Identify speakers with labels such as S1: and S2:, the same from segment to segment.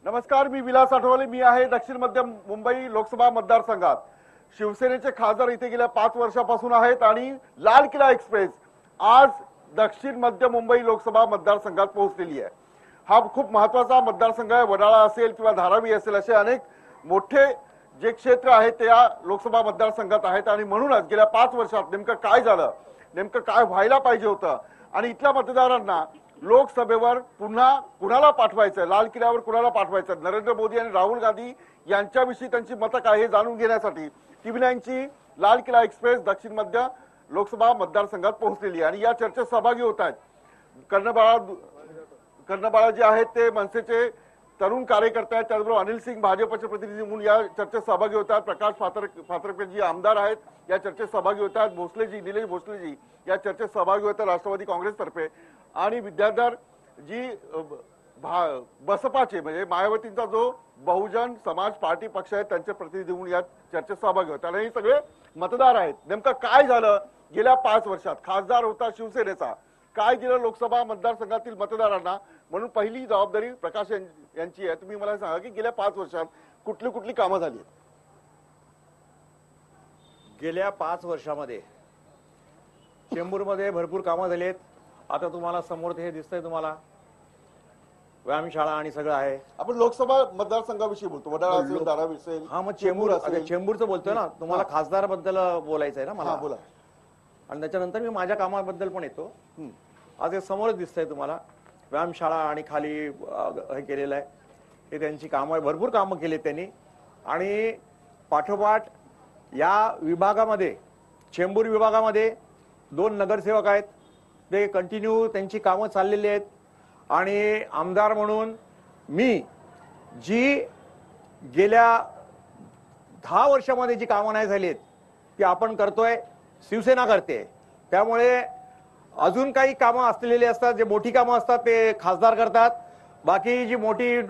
S1: नमस्कार, मी विलास आठवले. मी आहे दक्षिण मध्य मुंबई लोकसभा मतदारसंघात. शिवसेनेचे खासदार इथे गेल्या 5 वर्षापासून आहेत आणि लाल किल्ला एक्सप्रेस आज दक्षिण मध्य मुंबई लोकसभा मतदारसंघात पोहोचलेली आहे. हा खूप महत्वाचा मतदारसंघ आहे. वडाळा असेल किंवा धारावी असेल असे अनेक मोठे जे क्षेत्र आहेत ते या लोकसभा मतदारसंघात आहेत आणि म्हणूनच गेल्या 5 वर्षात नेमकं काय झालं, नेमकं काय व्हायला पाहिजे होतं आणि इथल्या मतदारांना लोकसभेवर पुन्हा कुणाला पाठवायचं, लाल किल्ल्यावर कुणाला पाठवायचं, नरेंद्र मोदी आणि राहुल गांधी यांच्याविषयी त्यांची मतं काय हे जाणून घेण्यासाठी टीव्ही9ची लाल किल्ला एक्सप्रेस दक्षिण मध्य लोकसभा मतदारसंघात पोहोचलेली आहे आणि या चर्चेत सहभागी होत आहेत कर्णबाळा जे आहेत ते मनसेचे तरुण कार्यकर्ते आहेत. त्याचबरोबर अनिल सिंग भाजपचे प्रतिनिधी म्हणून या चर्चेत सहभागी होत आहेत. प्रकाश फातर्फे जी आमदार आहेत या चर्चेत सहभागी होत आहेत. भोसलेजी, निलेश भोसलेजी या चर्चेत सहभागी होत आहेत राष्ट्रवादी काँग्रेसतर्फे आणि विद्याधर जी बसपाचे म्हणजे मायावतींचा जो बहुजन समाज पार्टी पक्ष आहे त्यांचे प्रतिनिधी म्हणून या चर्चेत सहभागी होतात. आणि हे सगळे मतदार आहेत. नेमकं काय झालं गेल्या 5 वर्षात? खासदार होता शिवसेनेचा, काय दिलं लोकसभा मतदारसंघातील मतदारांना? म्हणून पहिली जबाबदारी प्रकाश यांची आहे. तुम्ही मला सांगा की गेल्या 5 वर्षात कुठली कुठली कामं झाली?
S2: गेल्या 5 वर्षामध्ये चेंबूरमध्ये भरपूर कामं झाली आहेत. आता तुम्हाला समोर हे दिसतंय, तुम्हाला व्यायामशाळा आणि सगळं आहे.
S1: आपण लोकसभा मतदारसंघाविषयी बोलतो, वडाळा असेल, धारावी असेल.
S2: हा, मग चेंबूरचं बोलतोय ना. तुम्हाला खासदाराबद्दल बोलायचं आहे ना मला.
S1: बोला.
S2: आणि त्याच्यानंतर मी माझ्या कामाबद्दल पण येतो. आज हे समोरच दिसतंय तुम्हाला व्यायामशाळा आणि खाली हे केलेलं आहे. हे त्यांची कामं, भरपूर कामं केली त्यांनी. आणि पाठोपाठ या विभागामध्ये, चेंबूर विभागामध्ये 2 नगरसेवक आहेत. ते कंटिन्यू त्यांची कामं चाललेली आहेत. आणि आमदार म्हणून मी जी गेल्या 10 वर्षामध्ये जी कामं नाही झाली आहेत ती आपण करतोय, शिवसेना करते. त्यामुळे अजून काही कामं असलेली असतात, जे मोठी कामं असतात ते खासदार करतात. बाकी जी मोठी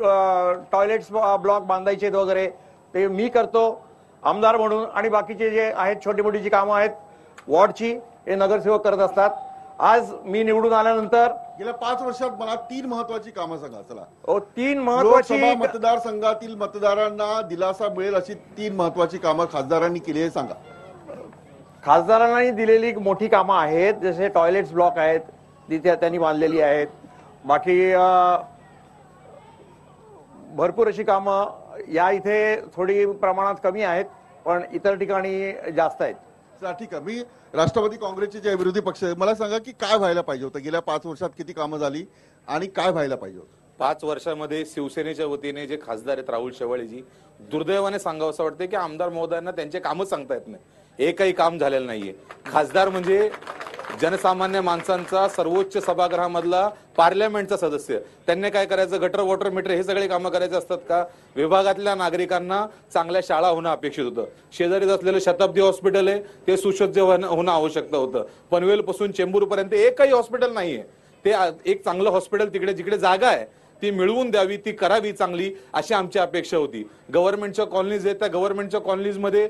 S2: टॉयलेट्स ब्लॉक बांधायचे वगैरे ते मी करतो आमदार म्हणून. आणि बाकीचे जे आहेत छोटी मोठी जी कामं आहेत वॉर्डची, हे नगरसेवक करत असतात. आज मी निवडून आल्यानंतर
S1: गेल्या 5 वर्षात मला 3 महत्वाची कामं सांगा. चला,
S2: 3 महत्वाची
S1: मतदारसंघातील मतदारांना दिलासा मिळेल अशी 3 महत्वाची कामं खासदारांनी केली आहे, सांगा.
S2: खासदारांनी दिलेली मोठी कामं आहेत, जसे टॉयलेट्स ब्लॉक आहेत तिथे त्यांनी बांधलेली आहेत. बाकी भरपूर अशी कामं या इथे थोडी प्रमाणात कमी आहेत, पण इतर ठिकाणी जास्त आहेत.
S1: ठीक आहे. मी राष्ट्रवादी काँग्रेसचे जे विरोधी पक्ष आहे, मला सांगा की काय व्हायला पाहिजे होतं? गेल्या 5 वर्षात किती कामं झाली आणि काय व्हायला पाहिजे होतं?
S3: 5 वर्षामध्ये शिवसेनेच्या वतीने जे खासदार आहेत राहुल शेवाळेजी, दुर्दैवाने सांगावं असं वाटतं की आमदार महोदयांना त्यांचे कामच सांगता येत नाही. एकही काम झालेलं नाहीये. खासदार म्हणजे जनसामान्य माणसांचा सर्वोच्च सभागृहामधला पार्लमेंटचा सदस्य. त्यांनी काय करायचं? गटर, वॉटर मीटर हे सगळे कामं करायचे असतात का? विभागातल्या नागरिकांना चांगल्या शाळा होणं अपेक्षित होतं. शेजारीच असलेलं शताब्दी हॉस्पिटल आहे, ते सुसज्ज होणं आवश्यक होतं. पनवेल पासून चेंबूर पर्यंत एकही हॉस्पिटल नाहीये. ते एक चांगलं हॉस्पिटल तिकडे जिकडे जागा आहे ती मिळवून द्यावी, ती करावी चांगली, अशी आमची अपेक्षा होती. गव्हर्नमेंटच्या कॉलनीज आहेत, त्या गव्हर्नमेंटच्या कॉलनीजमध्ये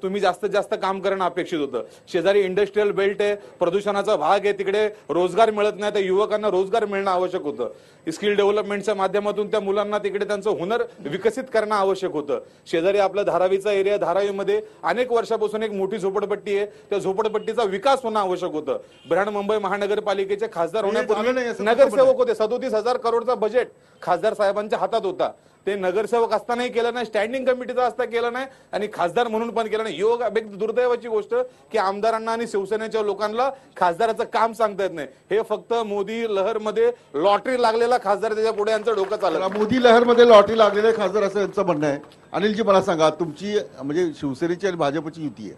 S3: तुम्ही जास्तीत जास्त काम करणं अपेक्षित होतं. शेजारी इंडस्ट्रीयल बेल्ट आहे, प्रदूषणाचा भाग आहे, तिकडे रोजगार मिळत नाही, त्या युवकांना रोजगार मिळणं आवश्यक होतं. स्किल डेव्हलपमेंटच्या माध्यमातून त्या मुलांना तिकडे त्यांचं हुनर विकसित करणं आवश्यक होतं. शेजारी आपला धारावीचा एरिया, धारावीमध्ये अनेक वर्षापासून एक मोठी झोपडपट्टी आहे, त्या झोपडपट्टीचा विकास होणं आवश्यक होतं. बृहन्मुंबई महानगरपालिकेचे खासदार होण्यापूर्वी नगरसेवक होते. 37,000 करोडचा बजेट खासदार साहेबांच्या हातात होता. ते नगरसेवक असतानाही केलं नाही, स्टँडिंग कमिटीचा असता केलं नाही आणि खासदार म्हणून पण केलं नाही. योग दुर्दैवाची गोष्ट की आमदारांना आणि शिवसेनेच्या लोकांना खासदाराचं काम सांगता येत नाही. हे फक्त मोदी लहर मध्ये लॉटरी लागलेला खासदार, त्याच्या पुढे यांचं डोकं चाललं.
S1: मोदी लहर मध्ये लॉटरी लागलेले खासदार असं यांचं म्हणणं आहे. अनिलजी, मला सांगा, तुमची म्हणजे शिवसेनेची आणि भाजपची युती आहे,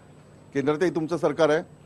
S1: केंद्रातही तुमचं सरकार आहे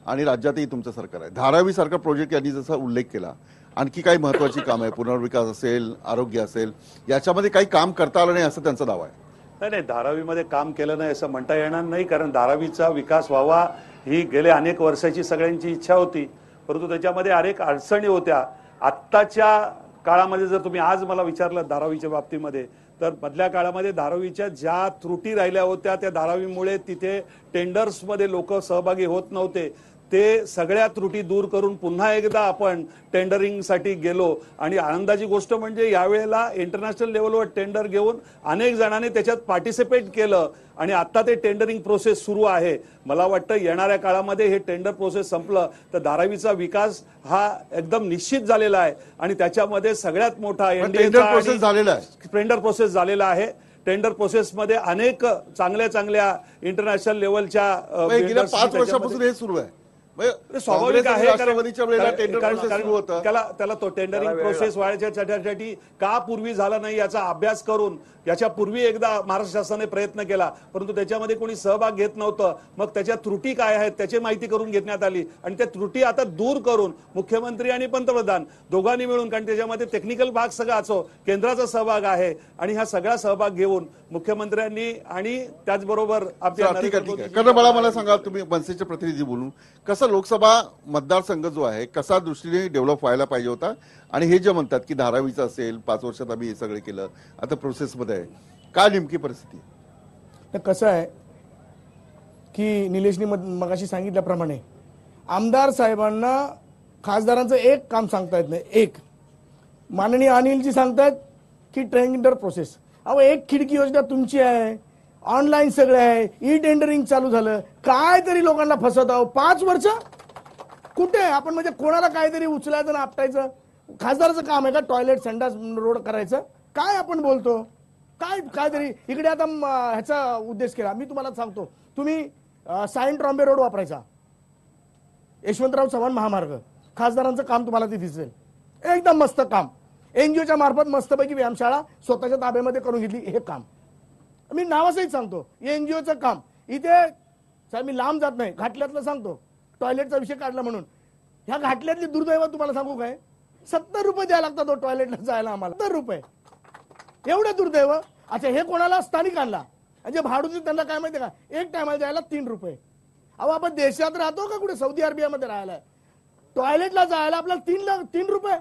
S1: आणि राज्यातही तुमचं सरकार आहे. धारावी सारखा प्रोजेक्ट यांनी जसा उल्लेख केला, आणखी काही महत्वाची काम आहे, पुनर्विकास असेल, आरोग्य असेल, याच्यामध्ये काही काम करता आलं नाही असं त्यांचा दावा आहे.
S4: नाही, धारावीमध्ये काम केलं नाही असं म्हणता येणार नाही, कारण धारावीचा विकास व्हावा ही गेल्या अनेक वर्षाची सगळ्यांची इच्छा होती. परंतु त्याच्यामध्ये अनेक अडचणी होत्या. आत्ताच्या काळामध्ये जर तुम्ही आज मला विचारलं धारावीच्या बाबतीमध्ये, तर मधल्या काळामध्ये धारावीच्या ज्या त्रुटी राहिल्या होत्या त्या धारावीमुळे तिथे टेंडर्समध्ये लोक सहभागी होत नव्हते. ते सगळ्या त्रुटी दूर करून पुन्हा एकदा आपण टेंडरिंगसाठी गेलो. आणि आनंदाची गोष्ट म्हणजे यावेळेला इंटरनॅशनल लेवलवर टेंडर घेऊन अनेक जणांनी त्याच्यात पार्टिसिपेट केलं आणि आता ते टेंडरिंग प्रोसेस सुरू आहे. मला वाटतं येणाऱ्या काळामध्ये हे टेंडर प्रोसेस संपलं तर धारावीचा विकास हा एकदम निश्चित झालेला आहे आणि त्याच्यामध्ये सगळ्यात मोठा
S1: टेंडर प्रोसेस झालेला आहे.
S4: टेंडर प्रोसेस झालेला आहे. टेंडर प्रोसेसमध्ये अनेक चांगल्या इंटरनॅशनल लेवलच्या
S1: गेल्या 5 वर्षापासून हे सुरू आहे.
S4: स्वाभाविक आहे,
S1: राष्ट्रवादीच्या वेळेला टेंडर प्रोसेस सुरू होतं.
S4: त्याला तो टेंडरिंग प्रोसेस व्हायच्यासाठी का पूर्वी झाला नाही याचा अभ्यास करून याच्या पूर्वी एकदा महाराष्ट्र शासनाने प्रयत्न केला, परंतु त्याच्यामध्ये कोणी सहभाग घेत नव्हतं. मग त्याच्या त्रुटी काय आहेत त्याची माहिती करून घेण्यात आली आणि त्या त्रुटी आता दूर करून मुख्यमंत्री आणि पंतप्रधान दोघांनी मिळून, कारण त्याच्यामध्ये टेक्निकल भाग सगळा असो, केंद्राचा सहभाग आहे आणि हा सगळा सहभाग घेऊन मुख्यमंत्र्यांनी आणि त्याचबरोबर आपल्या
S1: मला सांगा, तुम्ही मनसेचे प्रतिनिधी बोलून कसा लोकसभा मतदारसंघ जो आहे कसा दृष्टीने डेव्हलप व्हायला पाहिजे होता आणि हे जे म्हणतात की धारावीचं असेल 5 वर्षात आम्ही हे सगळं केलं आता प्रोसेसमध्ये आहे, काय नेमकी परिस्थिती?
S5: तर कसं आहे की निलेशनी मगाशी सांगितल्याप्रमाणे आमदार साहेबांना खासदारांचं एक काम सांगता येत नाही. एक माननीय अनिलजी सांगतायत की टेंडर प्रोसेस, अहो एक खिडकी योजना तुमची आहे, ऑनलाईन सगळं आहे, ई टेंडरिंग चालू झालं, काय तरी लोकांना फसवत आहो. 5 वर्ष कुठे आपण म्हणजे कोणाला काहीतरी उचलायचं ना आपटायचं? खासदाराचं काम आहे का टॉयलेट संडास रोड करायचं? काय आपण बोलतो काहीतरी इकडे आता ह्याचा उद्देश केला. मी तुम्हाला सांगतो, तुम्ही सायन ट्रॉम्बे रोड वापरायचा, यशवंतराव चव्हाण महामार्ग, खासदारांचं काम तुम्हाला ते दिसेल. एकदम मस्त काम, एनजीओच्या मार्फत मस्तपैकी व्यायामशाळा स्वतःच्या ताब्यामध्ये करून घेतली. हे काम मी नावासहित सांगतो, एनजीओचं काम. इथे साहेब मी लांब जात नाही, घाटल्यातलं सांगतो, टॉयलेटचा विषय काढला म्हणून. ह्या घाटल्यातली दुर्दैव तुम्हाला सांगू काय, 70 रुपये द्यायला लागतात तो टॉयलेटला जायला आम्हाला. 70 रुपये एवढे दुर्दैव. अच्छा हे कोणाला स्थानिकांना म्हणजे भाडूचे त्यांना काय माहिती का, एक टायमाला जायला 3 रुपये. अहो आपण देशात राहतो का कुठे सौदी अरेबियामध्ये राहायला, टॉयलेटला जायला आपल्याला 3 रुपये.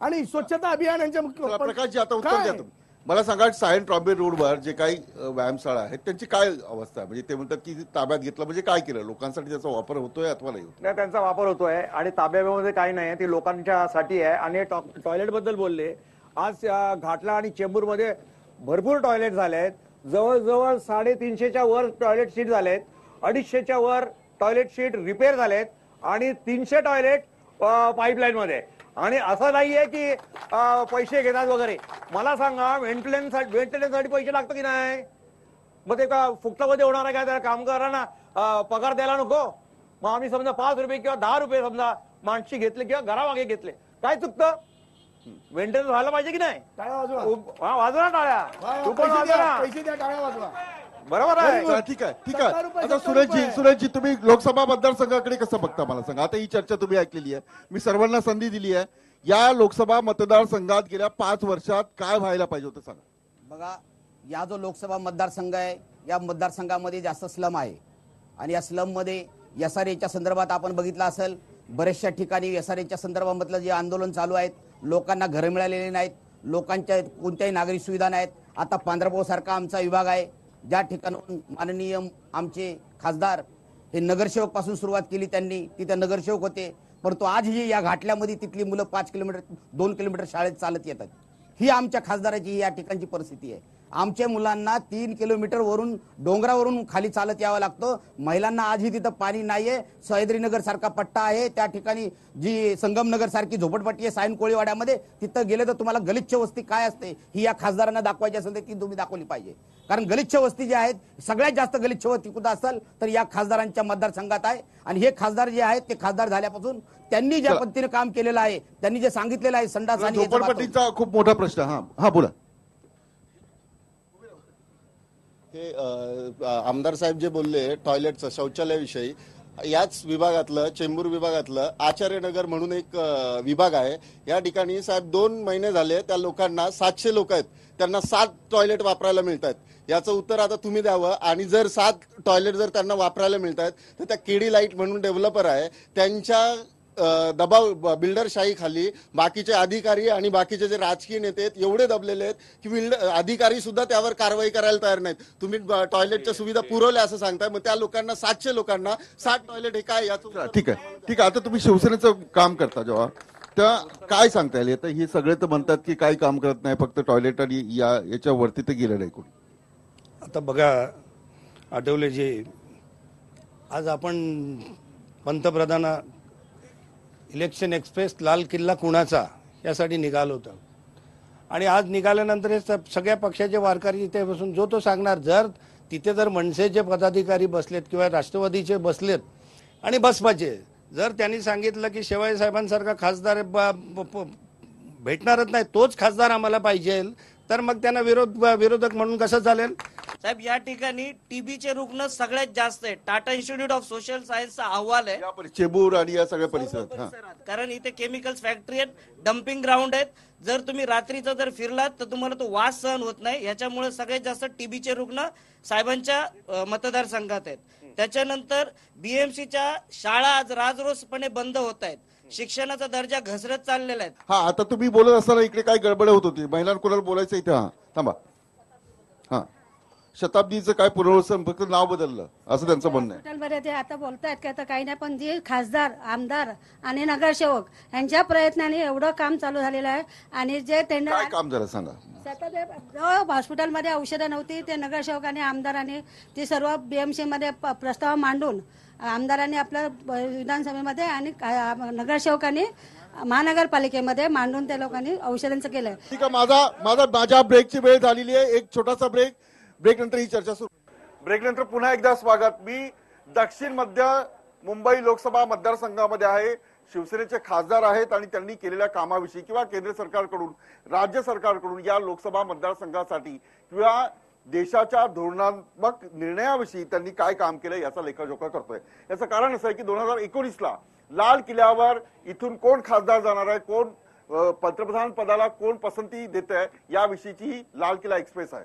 S5: आणि स्वच्छता अभियान यांच्या मुख्य
S1: प्रकाशजी आता उत्तर द्या तुम्ही. मला सांगा सायन ट्रॉम्बे रोडवर जे काही व्यायामशाळा आहेत त्यांची काय अवस्था आहे? म्हणजे ते म्हणतात की ताब्यात घेतलं म्हणजे काय केलं, लोकांसाठी त्याचा वापर होतोय अथवा नाही?
S2: त्यांचा वापर होतोय आणि ताब्यामध्ये काही नाही, ती लोकांच्यासाठी आहे. आणि टॉयलेट बद्दल बोलले, आज घाटला आणि चेंबूरमध्ये भरपूर टॉयलेट झाले आहेत. जवळजवळ 350च्या वर टॉयलेट सीट झालेत, 250च्या वर टॉयलेट सीट रिपेअर झालेत आणि 300 टॉयलेट पाईपलाईन मध्ये. आणि असं नाहीये की पैसे घेतात वगैरे. मला सांगा मेंटेनन्ससाठी पैसे लागतात की नाही? मग ते का फुकटामध्ये होणार आहे का? त्या कामगारांना पगार द्यायला नको? मग आम्ही समजा 5 रुपये किंवा 10 रुपये समजा माणशी घेतले किंवा घरामागे घेतले, काय चुकतं? मेंटेनन्स व्हायला पाहिजे की नाही?
S5: टाळ्या वाजवा,
S2: वाजवा टाळ्या, तू पण वाजवा.
S5: पैसे द्या, टाळ्या वाजवा.
S2: बरोबर आहे.
S1: ठीक आहे. आता सुरेशजी तुम्ही लोकसभा मतदारसंघाकडे कसं बघता मला सांगा. आता ही चर्चा तुम्ही ऐकलेली आहे, मी सर्वांना संधी दिली आहे. या लोकसभा मतदारसंघात गेल्या 5 वर्षात काय व्हायला पाहिजे होतं सांगा.
S6: बघा, या जो लोकसभा मतदारसंघ आहे या मतदारसंघामध्ये जास्त स्लम आहे आणि या स्लम मध्ये एसआरएच्या संदर्भात आपण बघितलं असेल, बऱ्याचशा ठिकाणी एसआरएच्या संदर्भामधलं जे आंदोलन चालू आहेत, लोकांना घरं मिळालेली नाहीत, लोकांच्या कोणत्याही नागरिक सुविधा नाहीत. आता पांढरपूर सारखा आमचा विभाग आहे ज्या ठिकाणून माननीय आमचे खासदार हे नगरसेवक पासून सुरुवात केली, त्यांनी तिथे नगरसेवक होते, परंतु आजही या घाटल्यामध्ये तिथली मुलं 5 किलोमीटर 2 किलोमीटर शाळेत चालत येतात. ही आमच्या खासदाराची या ठिकाणची परिस्थिती आहे. आमच्या मुलांना 3 किलोमीटर वरून डोंगरावरून खाली चालत यावं लागतं. महिलांना आजही तिथं पाणी नाहीये. सह्याद्रीनगर सारखा पट्टा आहे, त्या ठिकाणी जी संगमनगर सारखी झोपडपट्टी आहे सायन कोळीवाड्यामध्ये, तिथं गेले तर तुम्हाला गलिच्छ वस्ती काय असते ही या खासदारांना दाखवायची असेल तर ती तुम्ही दाखवली पाहिजे. कारण गलिच्छ वस्ती जी आहेत, सगळ्यात जास्त गलिच्छ वस्ती कुठं असेल तर या खासदारांच्या मतदारसंघात आहे. आणि हे खासदार जे आहेत ते खासदार झाल्यापासून त्यांनी ज्या पद्धतीने काम केलेलं आहे, त्यांनी जे सांगितलेलं आहे संडास आणि
S1: झोपडपट्टीचा खूप मोठा प्रश्न. हा बोला.
S7: हे आमदार साहेब जे बोलले टॉयलेटचं शौचालयाविषयी, याच विभागातलं चेंबूर विभागातलं आचार्यनगर म्हणून एक विभाग आहे. या ठिकाणी साहेब 2 महिने झाले त्या लोकांना 700 लोक आहेत, त्यांना 7 टॉयलेट वापरायला मिळत आहेत. याचं उत्तर आता तुम्ही द्यावं. आणि जर 7 टॉयलेट जर त्यांना वापरायला मिळत आहेत तर त्या केडी लाईट म्हणून डेव्हलपर आहे, त्यांच्या दबाव बिल्डरशाही खाली बाकीचे अधिकारी आणि बाकीचे जे राजकीय नेते आहेत एवढे दबलेले आहेत की अधिकारी सुद्धा त्यावर कारवाई करायला तयार नाहीत. तुम्ही टॉयलेटच्या सुविधा पुरवल्या असं सांगताय, मग त्या लोकांना 700 लोकांना 60 टॉयलेट हे काय याचं
S1: ठीक आहे. आता तुम्ही शिवसेनेचं काम करता जेव्हा त्या काय सांगता येईल? आता हे सगळे तर म्हणतात की काही काम करत नाही, फक्त टॉयलेट आणि याच्यावरती ते गेलं नाही कोणी.
S5: आता बघा आठवलेजी, आज आपण पंतप्रधान इलेक्शन एक्सप्रेस लाल किल्ला कुणाचा यासाठी निघालो होतो आणि आज निघाल्यानंतर हे सगळ्या पक्षाचे वारकरी तिथे बसून जो तो सांगणार. तिथे जर मनसेचे पदाधिकारी बसलेत किंवा राष्ट्रवादीचे बसलेत आणि बसपाचे, जर त्यांनी सांगितलं की शेवाळे साहेबांसारखा खासदार भेटणारच नाही, तोच खासदार आम्हाला पाहिजे, तर मग त्यांना विरोधक म्हणून कसं चालेल?
S8: साहेब, या ठिकाणी टीबीचे रुग्ण सगळ्यात जास्त आहे. टाटा इन्स्टिट्यूट ऑफ सोशल सायन्सचा अहवाल आहे
S1: चेंबूर आणि या सगळ्या परिसरात.
S8: कारण इथे केमिकल्स फॅक्टरी आहेत, डम्पिंग ग्राउंड आहेत. जर तुम्ही रात्रीचा जर फिरलात तर तुम्हाला तो वास सहन होत नाही. याच्यामुळे सगळ्यात जास्त टीबीचे रुग्ण साहेबांच्या मतदारसंघात आहेत. त्याच्यानंतर बीएमसीच्या शाळा आज राजरोसपणे बंद होत आहेत. शिक्षणाचा दर्जा घसरत चाललेला आहे.
S1: हा, आता तुम्ही बोलत असताना इकडे काय गडबड होत होती, महिलांना कोणाला बोलायचं इथे? हा थांबा. हा, शताब्दीचं काय पुनर्वसन, फक्त नाव बदललं असं त्यांचं म्हणणं आहे.
S9: हॉस्पिटलमध्ये ते आता बोलतायत की आता काही नाही, पण जे खासदार, आमदार आणि नगरसेवक यांच्या प्रयत्नाने एवढं काम चालू झालेलं आहे. आणि जे टेंडर
S1: काय काम झालं सांगा?
S9: हॉस्पिटलमध्ये औषधं नव्हती, ते नगरसेवकांनी आमदारांनी ती सर्व बीएमसी मध्ये प्रस्ताव मांडून आमदारांनी आपल्या विधानसभेमध्ये आणि नगरसेवकांनी महानगरपालिकेमध्ये मांडून त्या लोकांनी औषधांचं केलंय.
S1: ठीक आहे, माझ्या ब्रेकची वेळ झालेली आहे. एक छोटासा ब्रेक नंतर ही चर्चा सुरू. ब्रेक नंतर पुन्हा एकदा स्वागत. मी दक्षिण मध्य मुंबई लोकसभा मतदारसंघामध्ये आहे. शिवसेनेचे खासदार आहेत आणि त्यांनी केलेल्या कामाविषयी किंवा केंद्र सरकारकडून, राज्य सरकारकडून या लोकसभा मतदारसंघासाठी किंवा देशाच्या धोरणात्मक निर्णयाविषयी त्यांनी काय काम केलं याचा लेखाजोखा करतोय. याचं कारण असं आहे की 2019ला लाल किल्ल्यावर इथून कोण खासदार जाणार आहे, कोण पंतप्रधान पदाला कोण पसंती देत आहे याविषयीची ही लाल किल्ला एक्सप्रेस आहे.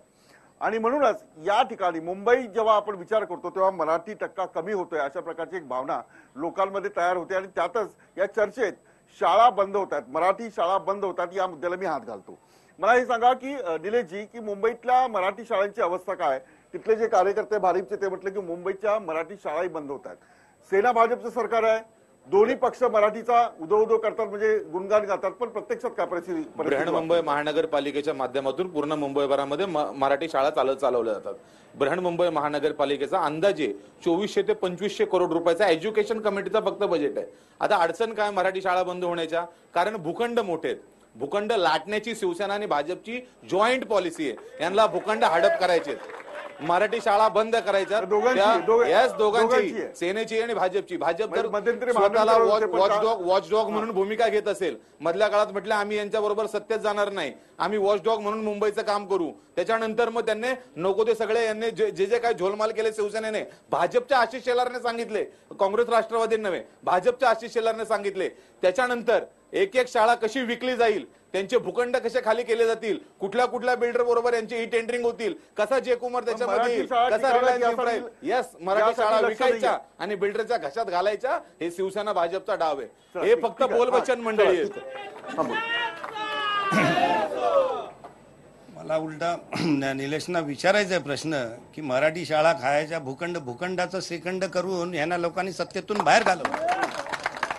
S1: आणि म्हणूनच या ठिकाणी मुंबई जेव्हा आपण विचार करतो तेव्हा मराठी टक्का कमी होतोय अशा प्रकारची एक भावना लोकांमध्ये तयार होते. आणि त्यातच या चर्चेत शाळा बंद होतात, मराठी शाळा बंद होतात, या मुद्द्याला मी हात घालतो. मला हे सांगा की निलेशजी, की मुंबईतल्या मराठी शाळांची अवस्था काय? तिथले जे कार्यकर्ते भारिपचे ते म्हटले की मुंबईच्या मराठी शाळाही बंद होत आहेत. सेना भाजपचं सरकार आहे, दोन्ही पक्ष मराठीचा उदो करतात, म्हणजे गुणगान गातात, पण प्रत्यक्षात काय परिस्थिती?
S3: बृहन्मुंबई महानगरपालिकेच्या माध्यमातून पूर्ण मुंबईभरामध्ये मराठी शाळा चालवल्या जातात. बृहन्मुंबई महानगरपालिकेचा अंदाजे 2400 ते 2500 करोड रुपयाचा एज्युकेशन कमिटीचा फक्त बजेट आहे. आता अडचण काय मराठी शाळा बंद होण्याच्या? कारण भूखंड मोठे आहेत. भूखंड लाटण्याची शिवसेना आणि भाजपची जॉईंट पॉलिसी आहे. यांना भूखंड हडप करायचे, मराठी शाळा बंद करायच्या. दोघांची, सेनेची आणि भाजपची. भाजप जर स्वतःला वॉचडॉग म्हणून भूमिका घेत असेल, मधल्या काळात म्हटलं आम्ही यांच्या बरोबर सत्तेत जाणार नाही, आम्ही वॉचडॉग म्हणून मुंबईचं काम करू, त्याच्यानंतर मग त्यांनी नको ते सगळे यांनी जे काय झोलमाल केले शिवसेनेने, भाजपच्या आशिष शेलारने सांगितले, काँग्रेस राष्ट्रवादी नव्हे, भाजपच्या आशिष शेलारने सांगितले. त्याच्यानंतर एक एक शाळा कशी विकली जाईल, त्यांचे भूखंड कसे खाली केले जातील, कुठल्या बिल्डर बरोबर यांची ई टेंडरिंग होतील, कसा जयकुमार त्याच्यामध्ये येईल, कसा रिलायन्स. येस, मराठी शाळा विकायच्या आणि बिल्डरच्या घशात घालायच्या, हे शिवसेना भाजपचा डाव आहे. हे फक्त बोलबच्चन मंडळी आहे.
S5: मला उलटा निलेशना विचारायचा आहे प्रश्न की मराठी शाळा खायच्या भूखंडाचं श्रीखंड करून यांना लोकांनी सत्तेतून बाहेर घालवलं.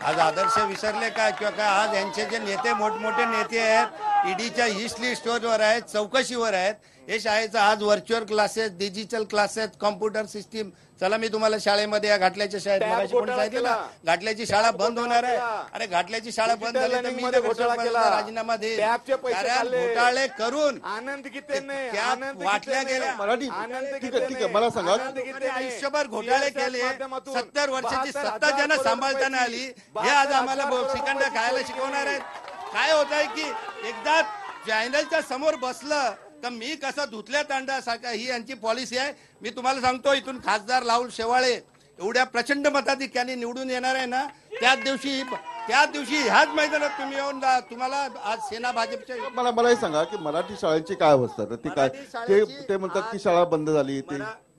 S5: आज आदर्श विसरले काय किंवा काय? आज यांचे जे नेते, मोठमोठे नेते आहेत, ईडीच्या ईस्ट लिस्टवर आहेत, चौकशीवर आहेत. हे शाळेचं आज virtual classes, digital classes, computer system. चला मी तुम्हाला शाळेमध्ये या घाटल्याच्या शाळेत सांगितलं ना, घाटल्याची शाळा बंद होणार आहे. अरे घाटल्याची शाळा बंद झाली तर मी राजीनामा दे. घोटाळे करून वाटल्या गेल्या,
S1: मला सांगा,
S5: आयुष्यभर घोटाळे केले, 70 वर्षाची सत्ता ज्यांना सांभाळताना आली, हे आज आम्हाला श्रीखंड खायला शिकवणार आहेत. काय होत आहे की एकदा चॅनलच्या समोर बसलं तर मी कसं धुतल्या तांडा, ही यांची पॉलिसी आहे. मी तुम्हाला सांगतो, इथून खासदार राहुल शेवाळे एवढ्या प्रचंड मताधिक्याने निवडून येणार आहे ना, त्याच दिवशी ह्याच मैदानात तुम्ही येऊन तुम्हाला आज सेना भाजपच्या.
S1: मला हे सांगा की मराठी शाळांची काय अवस्था? ती काय ते म्हणतात की शाळा बंद झाली.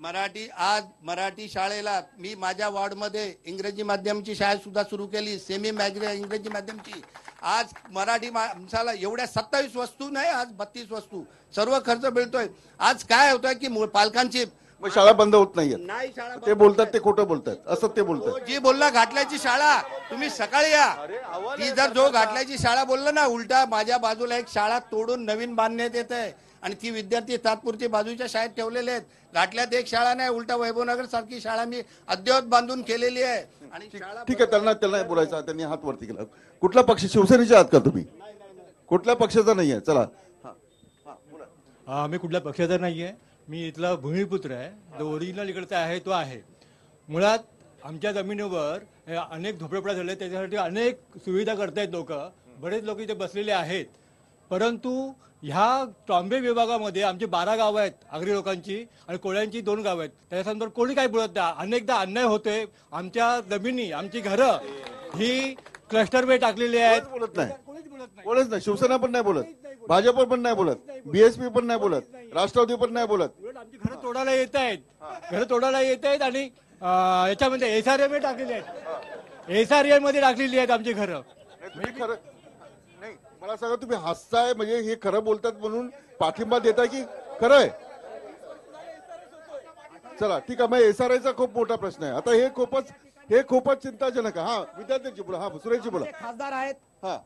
S10: मराठी शाळेला मी माझ्या वॉर्डमध्ये इंग्रजी माध्यमाची शाळा सुद्धा सुरू केली, सेमी इंग्रजी माध्यमची. आज मराठी माणसाला एवढ्या 27 वस्तू नाही, आज 32 वस्तू सर्व खर्च मिळतोय. आज काय होतंय की पालकांची
S1: मग शाळा बंद होत नाहीये.
S10: नाही शाळा
S1: ते बोलतात ते खोटं बोलतात, असं ते बोलतात.
S10: जी बोलला घाटल्याची शाळा, तुम्ही सकाळी या. ती जर जो घाटल्याची शाळा बोलला ना, उलटा माझ्या बाजूला एक शाळा तोडून नवीन बांधण्यात येत आहे आणि ती विद्यार्थी तात्पुरती बाजूच्या शाळेत ठेवलेले आहेत. घाटल्यात एक शाळा नाही, उलटा वैभवनगर सारखी शाळा मी अद्ययावत बांधून केलेली आहे. आणि शाळा
S1: ठीक आहे, त्यांना बोलायचं. त्यांनी हात वरती केला. कुठला पक्ष? शिवसेनेचे आहात का तुम्ही? कुठल्या पक्षाचा नाहीये? चला.
S11: मी कुठल्या पक्षाचा नाहीये, मी इथला भूमिपुत्र आहे. जो ओरिजिनल इकडचा आहे तो आहे. मुळात आमच्या जमिनीवर अनेक झोपडपट्ट्या झाल्या, त्याच्यासाठी अनेक सुविधा करतायत लोक, बरेच लोक इथे बसलेले आहेत. परंतु ह्या ट्रॉम्बे विभागामध्ये आमची 12 गावं आहेत आगरी लोकांची आणि कोळ्यांची 2 गावं आहेत. त्याच्यानंतर कोणी काही बोलत नाही. अनेकदा अन्याय होते. आमच्या जमिनी, आमची घरं ही क्लस्टर वे टाकलेली आहेत.
S1: बोलत नाही, बोलत नाही. शिवसेना पण नाही बोलत, भाजप पण नाही बोलत, BSP पण नाही बोलत, राष्ट्रवादी पण नाही बोलत.
S11: आमची घरं तोडायला येत आहेत, घरं तोडायला येत आहेत आणि याच्यामध्ये SRM टाकलेली आहेत, SRM मध्ये टाकलेली आहेत आमची घरं.
S1: खरं नाही, मला सांगा, तुम्ही हसताय म्हणजे हे खरं बोलतात म्हणून पाठिंबा देताय की खरं आहे? चला ठीक आहे, मग SRIचा खूप मोठा प्रश्न आहे आता. हे खूपच चिंताजनक आहे. हा, विद्यार्थ्यांची बोला. हा, सुरेशजी बोला.
S6: खासदार आहेत
S1: हा,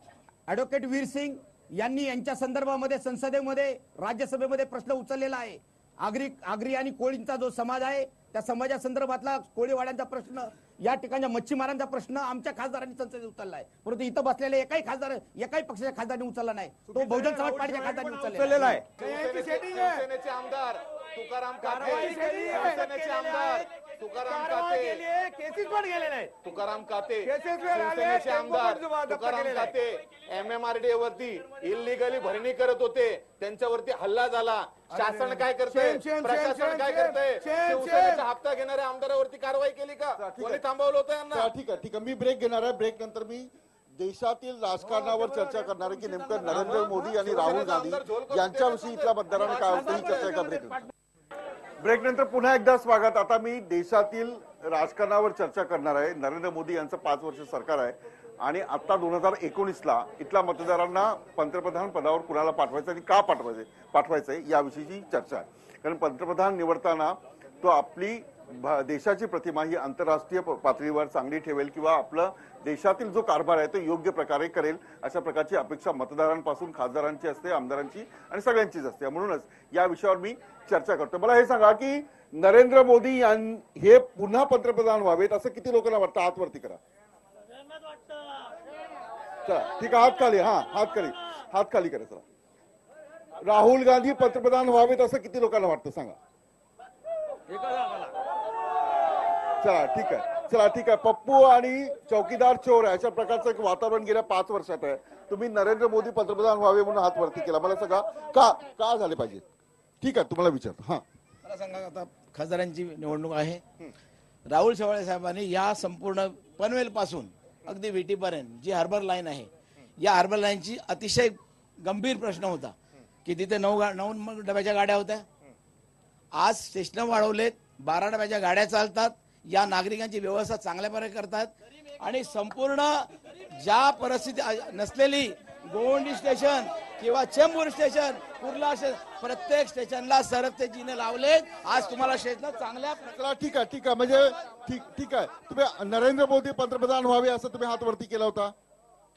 S6: ऍडव्होकेट वीर सिंग यांनी यांच्या संदर्भामध्ये संसदेमध्ये, राज्यसभेमध्ये प्रश्न उचललेला आहे. आगरी आणि कोळींचा जो समाज आहे त्या समाजा संदर्भातला कोळीवाड्यांचा प्रश्न, या ठिकाणच्या मच्छीमारांचा प्रश्न आमच्या खासदारांनी संसदेत उचलला आहे. परंतु इथं बसलेले एकाही पक्षाच्या खासदारांनी उचलला नाही. तो बहुजन समाज पार्टीच्या खासदारांनी उचललेला आहे.
S3: शिवसेनेचे आमदार तुकाराम काते, शिवसेनेचे आमदार तुकाराम काते, तुकाराम काते, शिवसेनेचे आमदार तुकाराम काते MMRDA वरती इल्लीगली भरणी करत होते, त्यांच्यावरती हल्ला झाला. शासन काय करते, प्रशासन काय करते? शिवसेनेचा हप्ता घेणाऱ्या आमदारावरती कारवाई केली का? कोणी थांबवलं होतं यांना?
S1: ठीक आहे. मी ब्रेक घेणार आहे. ब्रेक नंतर मी देशातील राजकारणावर चर्चा करणार आहे की नेमकं नरेंद्र मोदी आणि राहुल गांधी यांच्याविषयी इथल्या मतदारांना काय होतं, ही चर्चा एका ब्रेक नंतर पुन्हा एकदा स्वागत. आता मी देशातील राजकारणावर चर्चा करणार आहे. नरेंद्र मोदी यांचं 5 वर्ष सरकार आहे आणि आता 2019ला इथल्या मतदारांना पंतप्रधान पदावर कुणाला पाठवायचं आणि का पाठवायचंय याविषयीची चर्चा आहे. कारण पंतप्रधान निवडताना तो आपली देशाची प्रतिमा ही आंतरराष्ट्रीय पातळीवर चांगली ठेवेल किंवा आपलं देशातील जो कारभार आहे तो योग्य प्रकारे करेल, अशा प्रकारची अपेक्षा मतदारांपासून, खासदारांची असते, आमदारांची आणि सगळ्यांचीच असते. म्हणूनच या विषयावर मी चर्चा करतो. मला हे सांगा की नरेंद्र मोदी हे पुन्हा पंतप्रधान व्हावेत असं किती लोकांना वाटतं? हात वरती करा. चला ठीक आहे, हात खाली. हा, हात खाली करा. चला, राहुल गांधी पंतप्रधान व्हावेत असं किती लोकांना वाटतं सांगा? चला ठीक आहे. पप्पू आणि चौकीदार चोर अशा प्रकारचं एक वातावरण गेल्या 5 वर्षात आहे. तुम्ही नरेंद्र मोदी पंतप्रधान व्हावे म्हणून हात वरती केला. मला सांगा का झाले पाहिजे? ठीक आहे, तुम्हाला विचारतो. हा,
S12: मला सांगा, आता खासदारांची निवडणूक आहे. राहुल शेवाळे साहेबांनी या संपूर्ण पनवेल पासून अगदी विटीपर्यंत जी हार्बर लाईन आहे, या हार्बर लाईनची अतिशय गंभीर प्रश्न होता की तिथे 9 डब्याच्या गाड्या होत्या. आज स्टेशन वाढवलेत, 12 डब्याच्या गाड्या चालतात. या नागरिकांची व्यवस्था चांगल्या प्रकारे करतात आणि संपूर्ण ज्या परिस्थिती नसलेली गोवंडी स्टेशन किंवा चेंबूर स्टेशन, कुर्ला प्रत्येक स्टेशनला सरकते जिने लावले. आज तुम्हाला स्टेशन चांगल्या.
S1: ठीक आहे. म्हणजे ठीक आहे. तुम्ही नरेंद्र मोदी पंतप्रधान व्हावे असं तुम्ही हात वरती केला होता.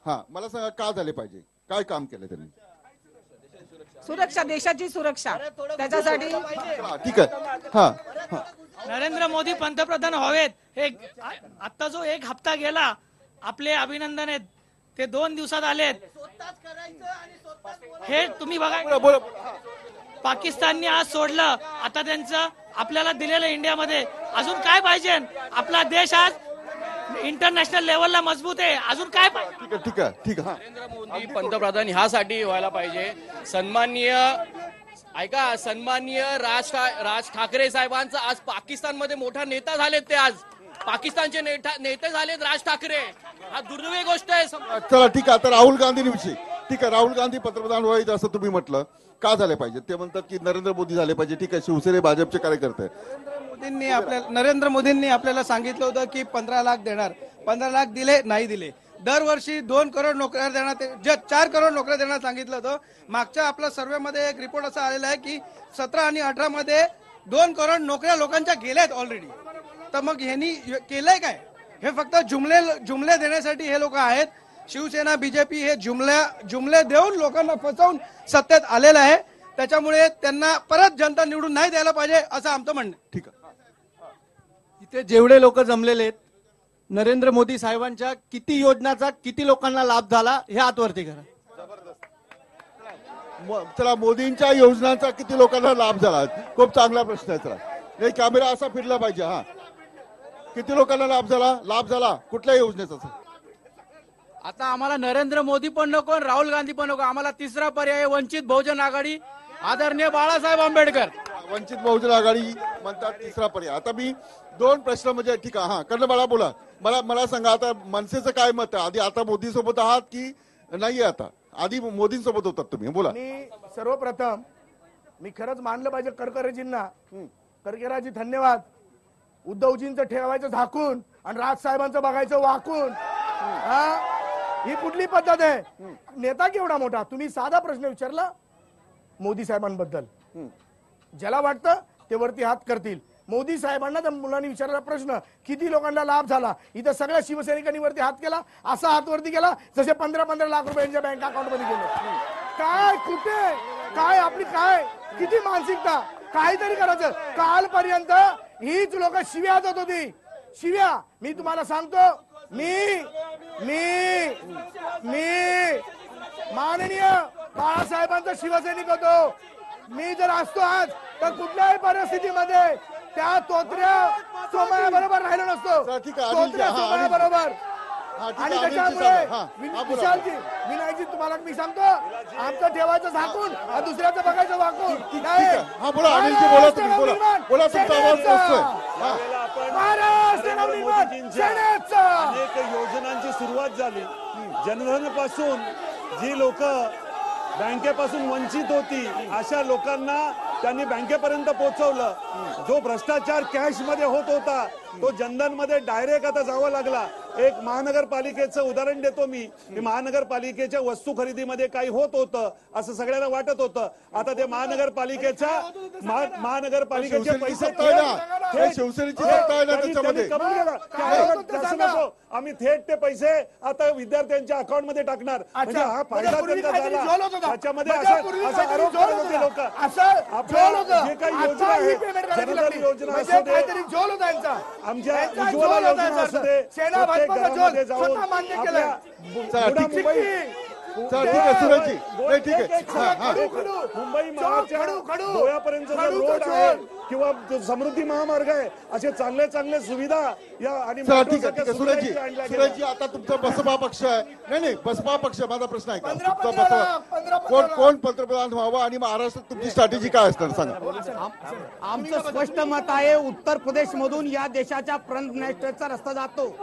S1: हा, मला सांगा का झाले पाहिजे, काय काम केलं त्यांनी?
S13: सुरक्षा, देशाची सुरक्षा, त्याच्यासाठी
S1: ठीक आहे. हा,
S14: नरेंद्र मोदी पंतप्रधान व्हावेत. हे आता जो 1 हप्ता गेला, आपले अभिनंदन आहेत. ते 2 दिवसात आलेत. हे तुम्ही बघा, पाकिस्तानने आज सोडलं. आता त्यांचं आपल्याला दिलेलं इंडियामध्ये अजून काय पाहिजे? आपला देश आज इंटरनॅशनल लेवलला मजबूत आहे. अजून काय पाहिजे?
S1: ठीक आहे.
S15: नरेंद्र मोदी पंतप्रधान ह्यासाठी व्हायला पाहिजे, सन्माननीय राज ठाकरे साहेबांचा आज पाकिस्तानमध्ये मोठा नेता झालेत. ते आज पाकिस्तानचे नेते झालेत राज ठाकरे. हा दुर्दैवी गोष्ट आहे.
S1: चला ठीक आहे. आता राहुल गांधींविषयी, ठीक आहे, राहुल गांधी पंतप्रधान व्हायचं असं तुम्ही म्हटलं, का झाले पाहिजे? ते म्हणतात की नरेंद्र मोदी झाले पाहिजे. ठीक आहे, शिवसेने भाजपचे कार्यकर्ते.
S16: नरेंद्र मोदींनी आपल्याला सांगितलं होतं की 15 लाख देणार. 15 लाख दिले नाही दिले. दरवर्षी 2 करोड नोकऱ्या देण्यात 4 करोड नोकऱ्या देण्यात सांगितलं होतं. मागच्या आपल्या सर्व्हेमध्ये एक रिपोर्ट असा आलेला आहे की 17 आणि 18 मध्ये 2 करोड नोकऱ्या लोकांच्या गेल्यात ऑलरेडी. तर मग ह्यांनी केलंय काय? हे फक्त जुमले देण्यासाठी हे लोक आहेत. शिवसेना बीजेपी हे जुमले देऊन लोकांना फसवून सत्तेत आलेलं आहे. त्याच्यामुळे त्यांना परत जनता निवडून नाही द्यायला पाहिजे असं आमचं म्हणणं.
S1: ठीक आहे.
S16: इथे जेवढे लोक जमलेले आहेत, नरेंद्र मोदी साहेबांच्या किती योजनाचा किती लोकांना लाभ झाला हे हातवरती करा.
S1: चला, मोदींच्या योजनांचा किती लोकांना लाभ झाला? खूप चांगला प्रश्न आहे. चला, नाही कॅमेरा असा फिरला पाहिजे. हा, किती लोकांना लाभ झाला कुठल्या योजनेचा?
S16: आता आम्हाला नरेंद्र मोदी पण नको, राहुल गांधी पण नको. आम्हाला तिसरा पर्याय वंचित बहुजन आघाडी, आदरणीय बाळासाहेब आंबेडकर.
S1: वंचित बहुजन आघाडी म्हणतात तिसरा पर्याय. आता मी 2 प्रश्न म्हणजे ठीक आहे. हा, कर्णबाळा बोला. मला सांगा, आता मनसेचं काय मत आहे? आधी आता मोदी सोबत आहात की नाहीये? आता आधी मोदींसोबत होतात तुम्ही, बोला.
S5: सर्वप्रथम मी खरंच मानलं पाहिजे करकरेजींना. करकराजी धन्यवाद. उद्धवजींचं ठेवायचं झाकून आणि राजसाहेबांचं बघायचं वाकून. ही कुठली पद्धत आहे? नेता केवढा मोठा? तुम्ही साधा प्रश्न विचारला मोदी साहेबांबद्दल. ज्याला वाटतं ते वरती हात करतील. मोदी साहेबांना त्या मुलांनी विचारलेला प्रश्न किती लोकांना लाभ झाला, इथं सगळ्या शिवसैनिकांनी वरती हात केला, असा हात वरती केला जसे 15-15 लाख रुपये यांच्या बँक अकाउंट मध्ये गेले. काय, कुठे, काय आपली, काय किती मानसिकता? काहीतरी करायचं. कालपर्यंत हीच लोक शिव्या देत होती. शिव्या. मी तुम्हाला सांगतो, मी माननीय बाळासाहेबांचा शिवसैनिक होतो. मी जर असतो आज तर कुठल्याही परिस्थितीमध्ये त्या तोत्र्या सोमया बरोबर राहिलो नसतो. तोत्र्या सोमया बरोबर. आणि त्याच्यामुळे विशालजी, विनायकजी, तुम्हाला मी सांगतो, आमचं ठेवायचं झाकून आणि दुसऱ्याचं बघायचं वाकून.
S4: अनेक योजनांची सुरुवात झाली. जनधन पासून जी लोक बँकेपासून वंचित होती अशा लोकांना त्यांनी बँकेपर्यंत पोहोचवलं. जो भ्रष्टाचार कॅश मध्ये होत होता तो जनधन मध्ये डायरेक्ट आता जावं लागला. एक महानगरपालिकेचं उदाहरण देतो मी. महानगरपालिकेच्या वस्तू खरेदीमध्ये काही होत होतं असं सगळ्यांना वाटत होतं. आता ते महानगरपालिकेचे पैसे
S1: शिवसेनेची सत्ता आहे ना त्याच्यामध्ये.
S4: आम्ही थेट ते पैसे आता विद्यार्थ्यांच्या अकाउंट मध्ये टाकणार. म्हणजे हा फायदा त्यांचा झाला. त्याच्यामध्ये असा आरोप करत होते लोक. आपल्या जे काही योजना आहे, जनधन योजना असू दे, आमच्या उज्ज्वला योजना असू दे, प्रत्येक घरामध्ये जाऊन आपल्या
S1: ठीक आहे सुरेशजी, नाही ठीक आहे.
S4: मुंबई महाराष्ट्र गोव्यापर्यंत रोड आहे किंवा समृद्धी महामार्ग आहे, असे चांगले चांगले सुविधा या आणि
S1: ठीक आहे सुरेशजी, आता तुमचा बसपा पक्ष आहे. नाही बसपा पक्ष, माझा प्रश्न आहे का तुमचा बसपा कोण पंतप्रधान व्हावं आणि महाराष्ट्रात तुमची स्ट्रॅटेजी काय असणार सांगा.
S6: आमचं स्पष्ट मत आहे, उत्तर प्रदेश मधून या देशाच्या फ्रंट नेशनलचा रस्ता जातो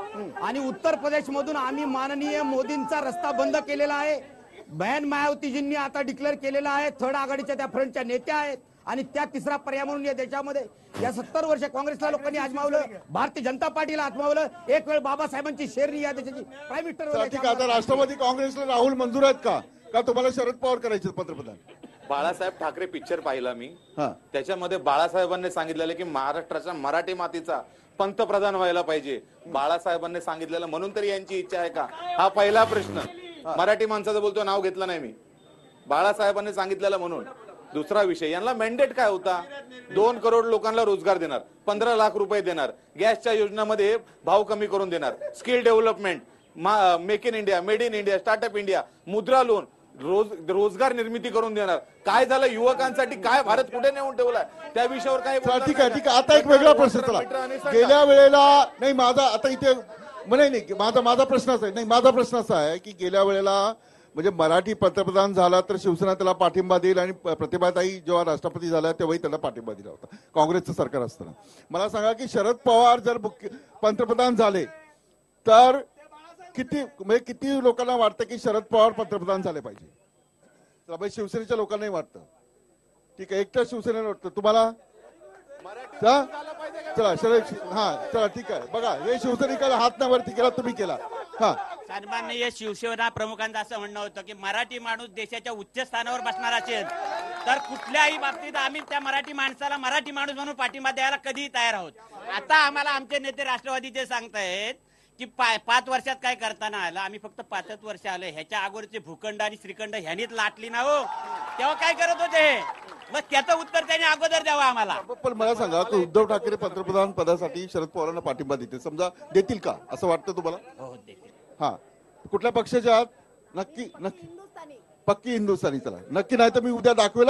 S6: आणि उत्तर प्रदेश मधून आम्ही माननीय मोदींचा रस्ता बंद केलेला आहे. बहन मायावतीजींनी आता डिक्लेअर केलेला आहे. थर्ड आघाडीच्या त्या फ्रंटच्या नेत्या आहेत आणि त्या तिसरा पर्याय म्हणून या देशामध्ये या 70 वर्ष काँग्रेसला लोकांनी आजमावलं, भारतीय जनता पार्टीला आजमावलं, एक वेळ बाबासाहेबांची शेरनी या देशाची प्राईम मिनिस्टर.
S1: ठीक आहे, आता राष्ट्रवादी काँग्रेसला राहुल मंजूर आहेत का तुम्हाला शरद पवार करायचे पंतप्रधान?
S3: बाळासाहेब ठाकरे पिक्चर पाहिला मी. त्याच्यामध्ये बाळासाहेबांनी सांगितलेलं की महाराष्ट्राच्या मराठी मातीचा पंतप्रधान व्हायला पाहिजे. बाळासाहेबांनी सांगितलेलं म्हणून तरी यांची इच्छा आहे का, हा पहिला प्रश्न. मराठी माणसाचं बोलतो, नाव घेतलं नाही मी. बाळासाहेबांनी सांगितलेलं म्हणून. दुसरा विषय, यांना मॅन्डेट काय होता? 2 करोड लोकांना रोजगार देणार, 15 लाख रुपये देणार, गॅसच्या योजनामध्ये भाव कमी करून देणार, skill development, make in India, made in India, startup India, मुद्रा लोन, रोजगार निर्मिती करून देणार. काय झालं युवकांसाठी? काय भारत कुठे नेऊन ठेवलाय? त्या विषयावर काय?
S1: ठीक आहे. आता एक वेगळा प्रश्न. चला, गेल्या वेळेला नाही माझा आता इथे नाही माझा प्रश्न असा आहे, नाही माझा प्रश्न असा आहे की गेल्या वेळेला म्हणजे मराठी पंतप्रधान झाला तर शिवसेना त्याला पाठिंबा देईल आणि प्रतिभाताई जेव्हा राष्ट्रपती झाल्या तेव्हाही त्याला पाठिंबा दिला होता काँग्रेसचं सरकार असताना. मला सांगा की शरद पवार जर पंतप्रधान झाले तर किती लोकांना वाटतं की शरद पवार पंतप्रधान झाले पाहिजे? शिवसेनेच्या लोकांनाही वाटतं. ठीक आहे, एकट्या शिवसेनेला वाटतं. तुम्हाला चला शरद हा चला ठीक आहे. बघा हे शिवसैनिकाला हात ना वरती केला, तुम्ही केला. हा
S17: सन्माननीय शिवसेना प्रमुखांचं असं म्हणणं होतं की मराठी माणूस देशाच्या उच्च स्थानावर बसणार असेल तर कुठल्याही बाबतीत आम्ही त्या मराठी माणसाला मराठी माणूस म्हणून पाठिंबा द्यायला कधीही तयार आहोत. आता आम्हाला आमचे नेते राष्ट्रवादीचे सांगतायत की 5 वर्षात काय करताना आलं, आम्ही फक्त 5च वर्ष आलं. ह्याच्या अगोदरचे भूखंड आणि श्रीखंड ह्यानीच लाटली ना हो, तेव्हा काय करत होते? मग त्याचं उत्तर त्यांनी अगोदर द्यावं आम्हाला.
S1: पण मला सांगा की उद्धव ठाकरे पंतप्रधान पदासाठी शरद पवारांना पाठिंबा देतील, समजा देतील का असं वाटतं तुम्हाला?
S17: हो देतील.
S1: हा कुठल्या पक्षाच्या आहात? नक्की नक्की पक्की हिंदुस्थानी. चला नक्की, नाही तर मी उद्या दाखवेल.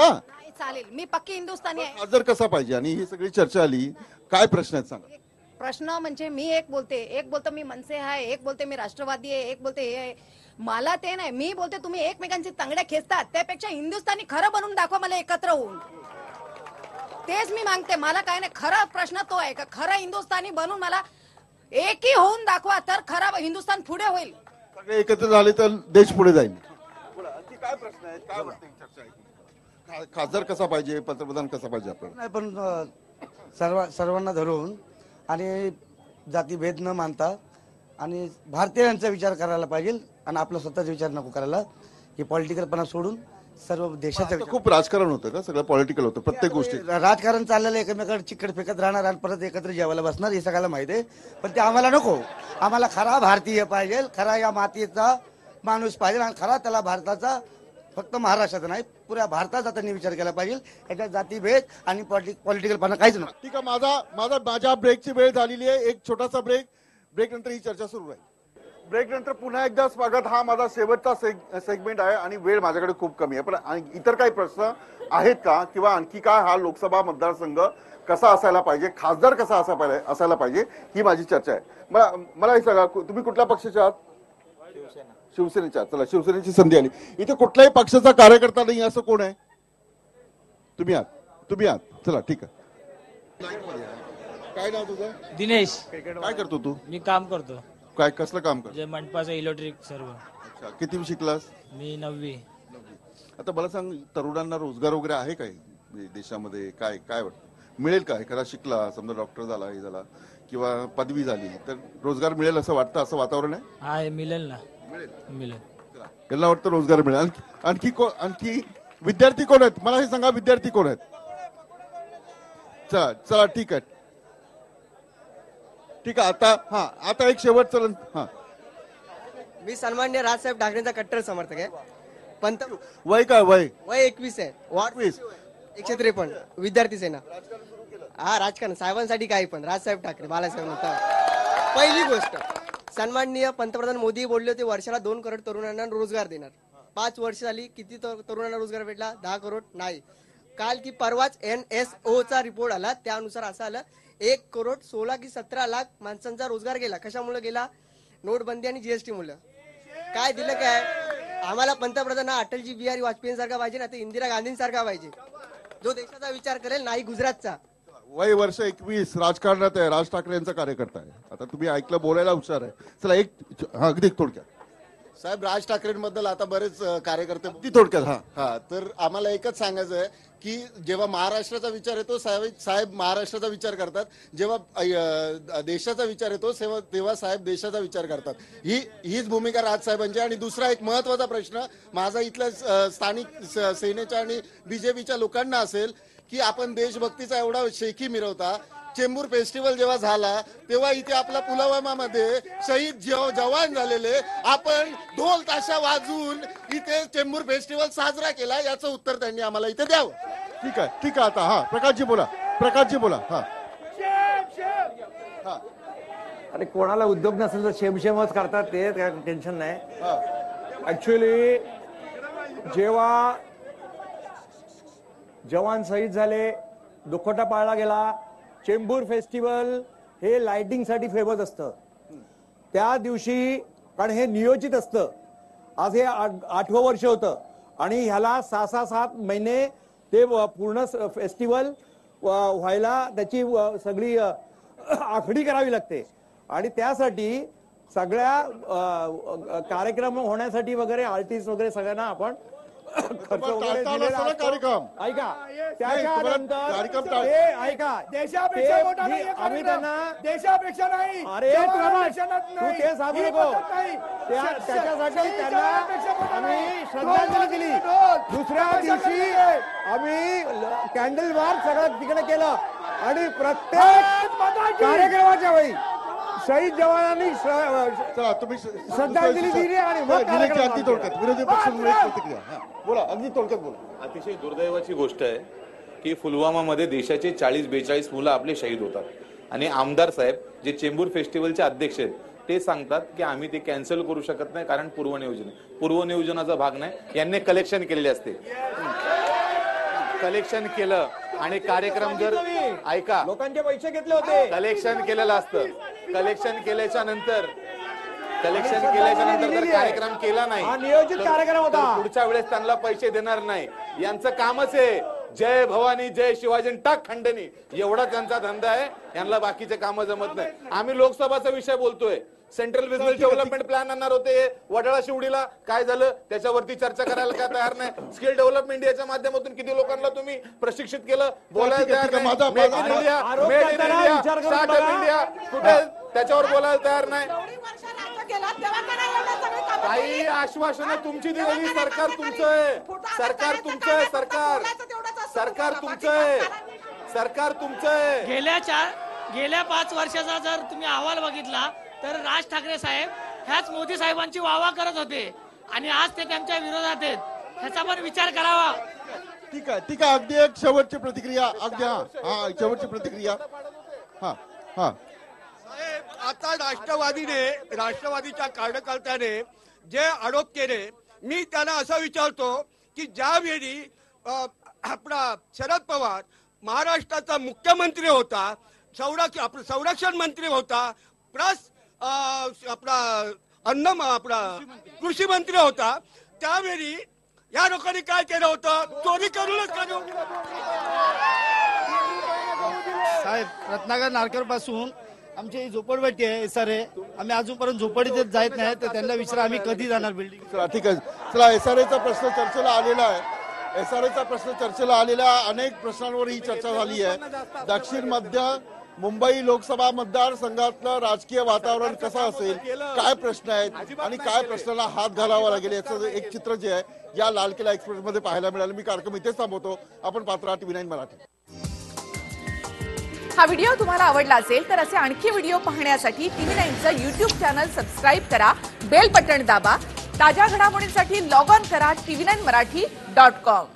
S18: चालेल, मी पक्की हिंदुस्थानी आहे.
S1: खासदार कसा पाहिजे आणि ही सगळी चर्चा आली, काय प्रश्न आहेत सांगा.
S18: प्रश्न म्हणजे मी एक बोलतो मी मनसे आहे, एक बोलते मी राष्ट्रवादी आहे, एक बोलते हे आहे. मला ते नाही, मी बोलते तुम्ही एकमेकांची तांगड्या खेचतात, त्यापेक्षा हिंदुस्थानी खरं बनवून दाखवा मला एकत्र होऊन. तेच मी मागते. मला काय नाही, खरा प्रश्न तो आहे का खरं हिंदुस्थानी बनून मला एकही होऊन दाखवा, तर खरा हिंदुस्थान पुढे होईल.
S1: सगळे एकत्र झाले तर देश पुढे जाईल. काय प्रश्न आहेत, काय वाटतं चर्चा आहे? खासदार कसा पाहिजे, पंतप्रधान कसा पाहिजे आपल्याला?
S19: नाही पण सर्वांना धरून आणि जातीभेद न मानता आणि भारतीयांचा विचार करायला पाहिजे आणि आपला स्वतःचा विचार नको करायला. हे पॉलिटिकलपणा सोडून सर्व देशाचा विचार.
S1: खूप राजकारण होतं का? सगळं पॉलिटिकल होतं प्रत्येक गोष्टी.
S19: राजकारण चाललेलं, एकमेकांना चिकट फेकत राहणार आणि परत एकत्र जेवायला बसणार, हे सगळ्याला माहिती आहे. पण ते आम्हाला नको. आम्हाला खरा भारतीय पाहिजे, खरा या मातीचा माणूस पाहिजे आणि खरा त्याला भारताचा फक्त महाराष्ट्राचा नाही पुऱ्या भारताचा त्यांनी विचार केला पाहिजे. याच्यात जातीभेद आणि पॉलिटिकलपणा काहीच नाही.
S1: ठीक आहे, माझ्या ब्रेकची वेळ झालेली आहे. एक छोटासा ब्रेक नंतर ही चर्चा सुरू राहील. ब्रेक नंतर पुन्हा एकदा स्वागत. हा माझा शेवटचा सेगमेंट आहे आणि वेळ माझ्याकडे खूप कमी आहे. पण इतर काही प्रश्न आहेत का किंवा आणखी काय हा लोकसभा मतदारसंघ कसा असायला पाहिजे, खासदार कसा असायला पाहिजे, ही माझी चर्चा आहे. मला हे सांगा, तुम्ही कुठल्या पक्षाचे आहात? शिवसेनेच्या. चला शिवसेनेची संधी आली. इथे कुठल्याही पक्षाचा कार्यकर्ता नाही असं कोण आहे? तुम्ही आहात. चला ठीक आहे. काय नाव तुझं?
S20: दिनेश.
S1: काय करतो तू?
S20: मी काम करतो.
S1: काय कसलं काम करतो?
S20: जे मंडपाचं इलेक्ट्रिक सर्व.
S1: अच्छा, किती शिकलास?
S20: मी 9वी.
S1: आता मला सांग, तरुणांना रोजगार वगैरे आहे काय देशामध्ये? काय काय वाटतं मिळेल का? एखादा शिकला, समजा डॉक्टर झाला, हे झाला किंवा पदवी झाली तर रोजगार मिळेल असं वाटतं? असं वातावरण आहे?
S20: आहे, मिळेल ना. मिळेल.
S1: त्यांना वाटतं रोजगार मिळेल. आणखी विद्यार्थी कोण आहेत? मला हे सांगा, विद्यार्थी कोण आहेत? चला ठीक आहे. आता एक शेवटचं.
S21: मी सन्मान्य राजसाहेब ठाकरेंचा कट्टर समर्थक आहे.
S1: वय काय? वय
S21: 21 आहे. वार्ड 153 विद्यार्थी सेना. हा, राजकारण साहेबांसाठी काही पण. राजसाहेब ठाकरे, बाळासाहेब म्हणतात. पहिली गोष्ट, सन्माननीय पंतप्रधान मोदी बोलले होते वर्षाला 2 करोड तरुणांना रोजगार देणार. 5 वर्ष झाली, किती तरुणांना रोजगार भेटला? 10 करोड नाही. काल की परवाच NSO चा रिपोर्ट आला, त्यानुसार असं आलं 1 करोड 16 की 17 लाख माणसांचा रोजगार गेला. कशामुळे गेला? नोटबंदी आणि GST मुळे. काय दिलं काय? आम्हाला पंतप्रधान अटलजी बिहारी वाजपेयी सारखा पाहिजे ना, ते इंदिरा गांधींसारखा पाहिजे, जो देशाचा विचार करेल, नाही गुजरातचा.
S1: वय वर्ष 21, राजकारणात आहे, राज ठाकरे यांचा कार्यकर्ता आहे. आता तुम्ही ऐकलं, बोलायला हुशार आहे. चला अगदी थोडक्यात
S7: साहेब, राज ठाकरेंबद्दल आता बरेच कार्यकर्ते
S1: थोडक्यात.
S7: तर आम्हाला एकच सांगायचं आहे की जेव्हा महाराष्ट्राचा विचार येतो साहेब महाराष्ट्राचा विचार करतात, जेव्हा देशाचा विचार येतो तेव्हा साहेब देशाचा विचार करतात. हीच भूमिका राजसाहेबांची. आणि दुसरा एक महत्वाचा प्रश्न माझा इथल्या स्थानिक सेनेच्या आणि बीजेपीच्या लोकांना असेल की आपण देशभक्तीचा एवढा शेकी मिरवता. चेंबूर फेस्टिवल जेव्हा झाला तेव्हा इथे आपला पुलवामामध्ये शहीद जवान झालेले, आपण ढोल ताशा वाजवून इथे चेंबूर फेस्टिवल साजरा केला. याचं उत्तर त्यांनी आम्हाला इथे द्यावं.
S1: ठीक आहे. आता प्रकाशजी बोला.
S2: आणि कोणाला उद्योग नसेल तर शेमशेमच करतात, ते काय टेन्शन नाही. ऍक्च्युअली जेव्हा जवान शहीद झाले, दुखवटा पाळला गेला, चेंबूर फेस्टिवल हे लाइटिंगसाठी फेमस असतं. त्या दिवशी, कारण हे नियोजित असतं. आज हे 8वं वर्ष होतं आणि ह्याला 6-7 महिने ते पूर्ण फेस्टिवल व्हायला त्याची सगळी आखणी करावी लागते. आणि त्यासाठी सगळ्या कार्यक्रम होण्यासाठी वगैरे आर्टिस्ट वगैरे सगळ्यांना आपण
S1: खर्च वगैरे दिलेला असतो.
S2: कार्यक्रम ऐका त्याच्यानंतर
S1: कार्यक्रम
S2: ते ऐका
S5: देशापेक्षा मोठा नाही
S2: आम्ही त्यांना
S5: देशापेक्षा नाही
S2: अरे तू ते सांगू नको त्याच्यासाठी त्यांना आम्ही श्रद्धांजली दिली. दुसऱ्या दिवशी आम्ही कॅन्डल मार्च सगळं तिकडे केलं आणि प्रत्येक कार्यक्रमाच्या वेळी शहीद जवानांनी
S1: तुम्ही
S2: श्रद्धांजली दिली आणि मग कार्यक्रम
S1: अगदी थोडक्यात विरोधी पक्षांमुळे प्रतिक्रिया बोला अगदी थोडक्यात बोला.
S3: अतिशय दुर्दैवाची गोष्ट आहे की पुलवामामध्ये देशाचे 40-42 मुलं आपले शहीद होतात आणि आमदार साहेब जे चेंबूर फेस्टिवलचे अध्यक्ष आहेत ते सांगतात की आम्ही ते कॅन्सल करू शकत नाही कारण पूर्वनियोजनाचा भाग नाही. यांनी कलेक्शन केलेले असते, कलेक्शन केलं आणि कार्यक्रम जर ऐका
S2: लोकांचे पैसे घेतले होते,
S3: कलेक्शन केलेलं असतं. कलेक्शन केल्याच्या नंतर जर कार्यक्रम केला नाही
S2: नियोजित कार्यक्रम होता
S3: तर पुढच्या वेळेस त्यांना पैसे देणार नाही. यांचं कामच आहे जय भवानी जय शिवाजी टाक खंडणी एवढा त्यांचा धंदा आहे. यांना बाकीचे कामं जमत नाही. आम्ही लोकसभाचा विषय बोलतोय. सेंट्रल बिझनेस डेव्हलपमेंट प्लॅन आणणार होते वडाळा शिवडीला, काय झालं त्याच्यावरती चर्चा करायला काय तयार नाही. स्किल डेव्हलपमेंट इंडियाच्या माध्यमातून किती लोकांना तुम्ही प्रशिक्षित केलं, बोलायला तयार नाही. Make in India, made in India, startup India कुठे त्याच्यावर बोलायला तयार नाही. काही आश्वासनं तुमची दिलेली, सरकार तुमचं आहे, सरकार तुमचं आहे, सरकार तुमचं आहे, सरकार तुमचं आहे.
S14: गेल्या 5 वर्षाचा जर तुम्ही अहवाल बघितला तर राज ठाकरे साहेब ह्याच मोदी साहेबांची वाहवा करत होते आणि आज ते त्यांच्या विरोधात आहेत. ह्याचा पण विचार करावा.
S1: ठीक आहे अगदी एक शेवटची प्रतिक्रिया. अगदी हा शेवटची प्रतिक्रिया. हा
S8: आता राष्ट्रवादीच्या कार्यकर्त्याने जे आरोप केले, मी त्यांना असं विचारतो की ज्यावेळी आपला शरद पवार महाराष्ट्राचा मुख्यमंत्री होता, संरक्षण मंत्री होता, प्लस आपला कृषी मंत्री होता, त्यावेळी या लोकांनी काय केलं होतं? चोरी करूनच
S19: साहेब रत्नागर नारकर पासून आमची झोपडपट्टी आहे SRA. आम्ही अजूनपर्यंत झोपडीत जात नाही, तर त्यांना विचारा आम्ही कधी जाणार बिल्डिंग.
S1: चला ठीक आहे. चला SRAचा प्रश्न चर्चेला आलेला आहे. SRAचा प्रश्न चर्चेला आलेला अनेक प्रश्नांवर ही चर्चा झाली आहे. दक्षिण मध्य मुंबई लोकसभा मतदारसंघातलं राजकीय वातावरण कसं असेल, काय प्रश्न आहेत आणि काय प्रश्नाला हात घालावा लागेल याचं एक चित्र जे आहे या लाल किल्ला एक्सप्रेस मध्ये पाहायला मिळालं. मी कार्यक्रम इथेच थांबवतो. आपण पाहत राहा TV9 मराठी.
S22: हा व्हिडिओ तुम्हाला आवडला असेल तर असे आणखी व्हिडिओ पाहण्यासाठी TV9चं YouTube चॅनल सबस्क्राईब करा, बेल बटण दाबा. ताज्या घडामोडींसाठी लॉग ऑन करा TV9marathi.com.